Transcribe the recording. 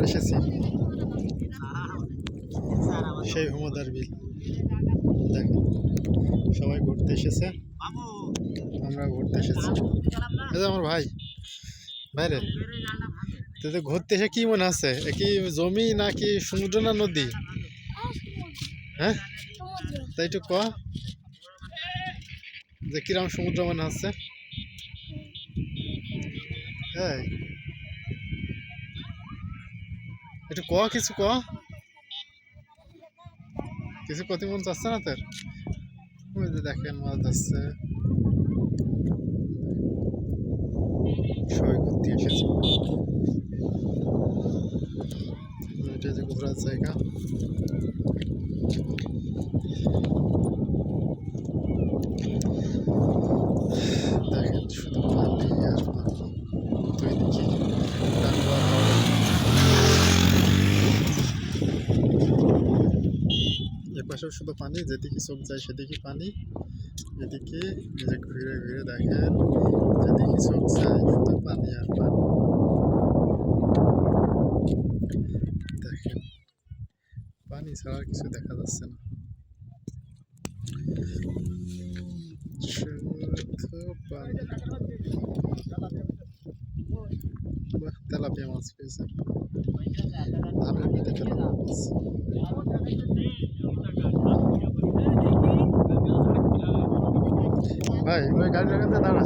এসেছি সেই হুমদার বিল। দেখো সবাই ঘুরতে এসেছে, আমরা ঘুরতে এসেছি। এই যে আমার ভাই ভাইরে, তো ঘুরতে এসে কি মনে আছে? কি জমি নাকি সমুদ্র না নদী? হ্যাঁ তাই একটু ক যে কিরম সমুদ্র মনে হচ্ছে? হ্যাঁ একটু ক, কিছু ক, কিছু কতি মন চাচ্ছে না তোর? ওই যে দেখেন মাছ ধরছে, সবাই ঘুরতে এসেছে। এটা যে ঘোরার জায়গা, দেখেন শুধু পানি আর পানি। তুই দেখি এপাশেও শুধু পানি, যেদিকে চোখ যায় সেদিকে পানি। এদিকে এই যে ঘুরে ঘুরে দেখেন, যেদিকে চোখ যায় শুধু পানি আর পানি। দেখেন পানি ছাড়া আর কিছু দেখা যাচ্ছে না, শুধু পানি। বাহ, তেলাপিয়া মাছ পেয়েছে, ধানের পেটে তেলাপিয়া মাছ। ভাই ওই গাড়ি লাগাতে দাঁড়া।